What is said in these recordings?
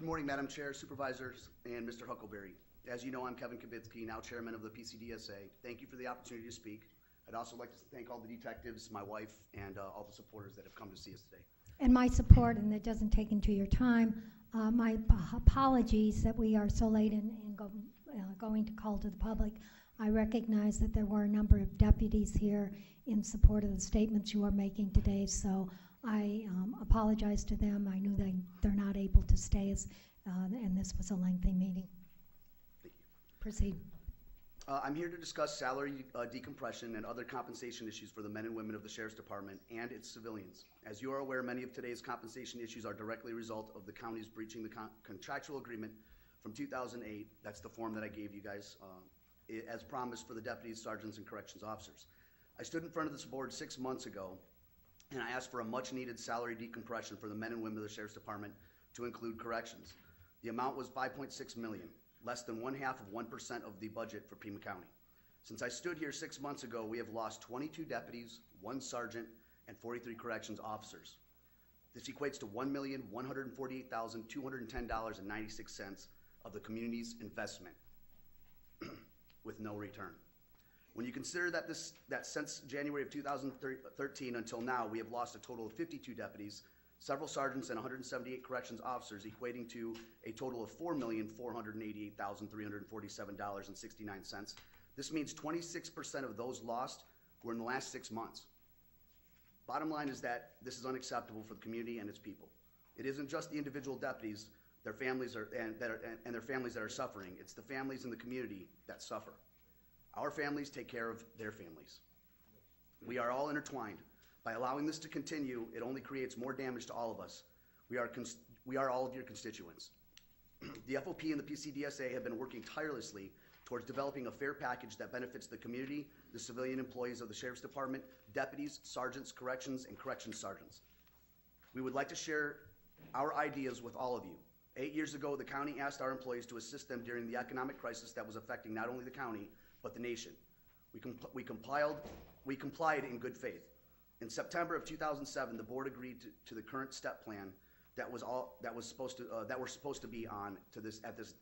morning, Madam Chair, Supervisors, and Mr. Huckleberry. As you know, I'm Kevin Kubitskey, now Chairman of the PCDSA. Thank you for the opportunity to speak. I'd also like to thank all the detectives, my wife, and all the supporters that have come to see us today. And my support, and it doesn't take into your time, my apologies that we are so late in going to call to the public. I recognize that there were a number of deputies here in support of the statements you are making today, so I apologize to them. I knew they're not able to stay, and this was a lengthy meeting. Thank you. Proceed. I'm here to discuss salary decompression and other compensation issues for the men and women of the Sheriff's Department and its civilians. As you are aware, many of today's compensation issues are directly a result of the counties breaching the contractual agreement from 2008. That's the form that I gave you guys, as promised for the deputies, sergeants, and corrections officers. I stood in front of this board 6 months ago, and I asked for a much-needed salary decompression for the men and women of the Sheriff's Department to include corrections. The amount was $5.6 million. Less than 1/2 of 1% of the budget for Pima County. Since I stood here 6 months ago, we have lost 22 deputies, 1 sergeant, and 43 corrections officers. This equates to $1,148,210.96 of the community's investment with no return. When you consider that since January of 2013 until now, we have lost a total of 52 deputies, several sergeants, and 178 corrections officers, equating to a total of $4,488,347.69. This means 26% of those lost were in the last 6 months. Bottom line is that this is unacceptable for the community and its people. It isn't just the individual deputies, their families their families that are suffering. It's the families in the community that suffer. Our families take care of their families. We are all intertwined. By allowing this to continue, it only creates more damage to all of us. We are all of your constituents. The FOP and the PCDSA have been working tirelessly towards developing a fair package that benefits the community, the civilian employees of the Sheriff's Department, deputies, sergeants, corrections, and corrections sergeants. We would like to share our ideas with all of you. 8 years ago, the county asked our employees to assist them during the economic crisis that was affecting not only the county, but the nation. We complied in good faith. In September of 2007, the board agreed to the current step plan that we're supposed to be on at this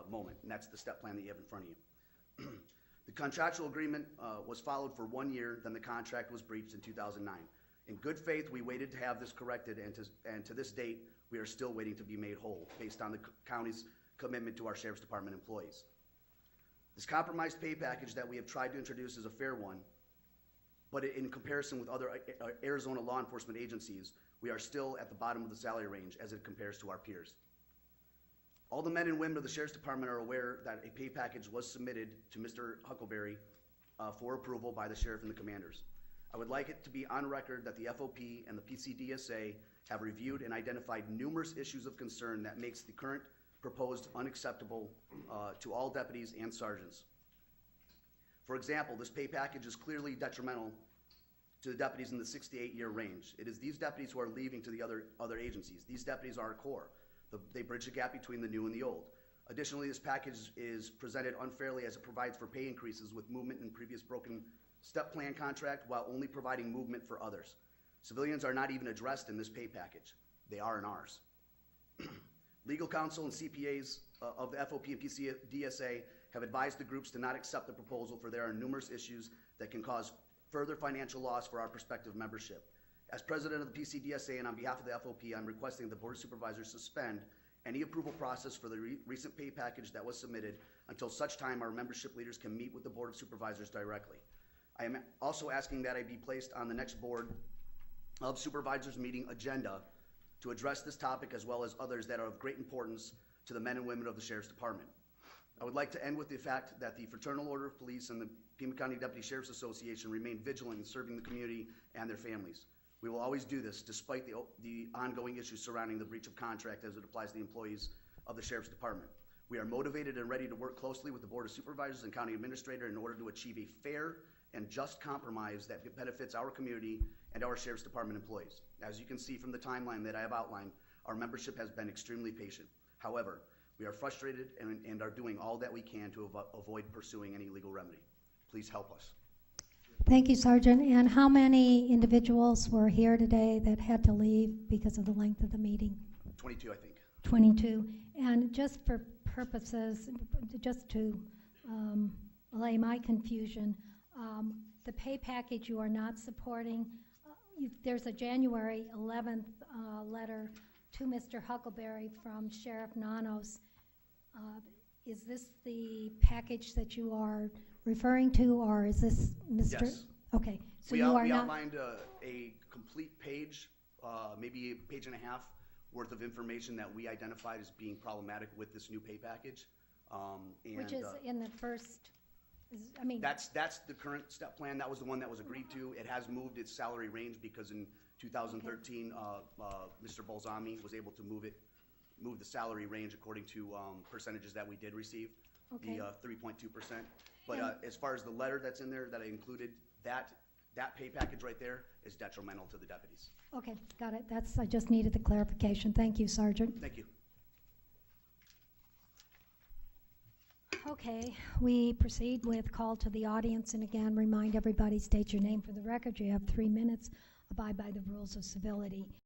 moment, and that's the step plan that you have in front of you. The contractual agreement was followed for 1 year, then the contract was breached in 2009. In good faith, we waited to have this corrected, and to this date, we are still waiting to be made whole based on the county's commitment to our Sheriff's Department employees. This compromised pay package that we have tried to introduce is a fair one, but in comparison with other Arizona law enforcement agencies, we are still at the bottom of the salary range as it compares to our peers. All the men and women of the Sheriff's Department are aware that a pay package was submitted to Mr. Huckleberry for approval by the Sheriff and the commanders. I would like it to be on record that the FOP and the PCDSA have reviewed and identified numerous issues of concern that makes the current proposed unacceptable to all deputies and sergeants. For example, this pay package is clearly detrimental to the deputies in the 6 to 8 year range. It is these deputies who are leaving to the other agencies. These deputies are our core. They bridge the gap between the new and the old. Additionally, this package is presented unfairly as it provides for pay increases with movement in previous broken step plan contract while only providing movement for others. Civilians are not even addressed in this pay package. They are in ours. Legal counsel and CPAs of the FOP and PCDSA have advised the groups to not accept the proposal, for there are numerous issues that can cause further financial loss for our prospective membership. As president of the PCDSA and on behalf of the FOP, I'm requesting the Board of Supervisors suspend any approval process for the recent pay package that was submitted until such time our membership leaders can meet with the Board of Supervisors directly. I am also asking that I be placed on the next Board of Supervisors meeting agenda to address this topic as well as others that are of great importance to the men and women of the Sheriff's Department. I would like to end with the fact that the Fraternal Order of Police and the Pima County Deputy Sheriff's Association remain vigilant in serving the community and their families. We will always do this despite the ongoing issues surrounding the breach of contract as it applies to the employees of the Sheriff's Department. We are motivated and ready to work closely with the Board of Supervisors and County Administrator in order to achieve a fair and just compromise that benefits our community and our Sheriff's Department employees. As you can see from the timeline that I have outlined, our membership has been extremely patient. However, we are frustrated and are doing all that we can to avoid pursuing any legal remedy. Please help us. Thank you, Sergeant. And how many individuals were here today that had to leave because of the length of the meeting? 22, I think. 22. And just for purposes, just to allay my confusion, the pay package you are not supporting, there's a January 11th letter to Mr. Huckleberry from Sheriff Nanos. Is this the package that you are referring to, or is this Mr.? Yes. Okay, so We you are we not. outlined a complete page, maybe a page and a half worth of information that we identified as being problematic with this new pay package. Which is in the first, I mean. That's the current step plan. That was the one that was agreed to. It has moved its salary range because in 2013, Mr. Bolzami was able to move the salary range according to percentages that we did receive, Okay. the 3.2%. But as far as the letter that's in there that I included, that pay package right there is detrimental to the deputies. Okay, got it. I just needed the clarification. Thank you, Sergeant. Thank you. Okay, we proceed with call to the audience, and again, remind everybody, state your name for the record. You have 3 minutes. Abide by the rules of civility.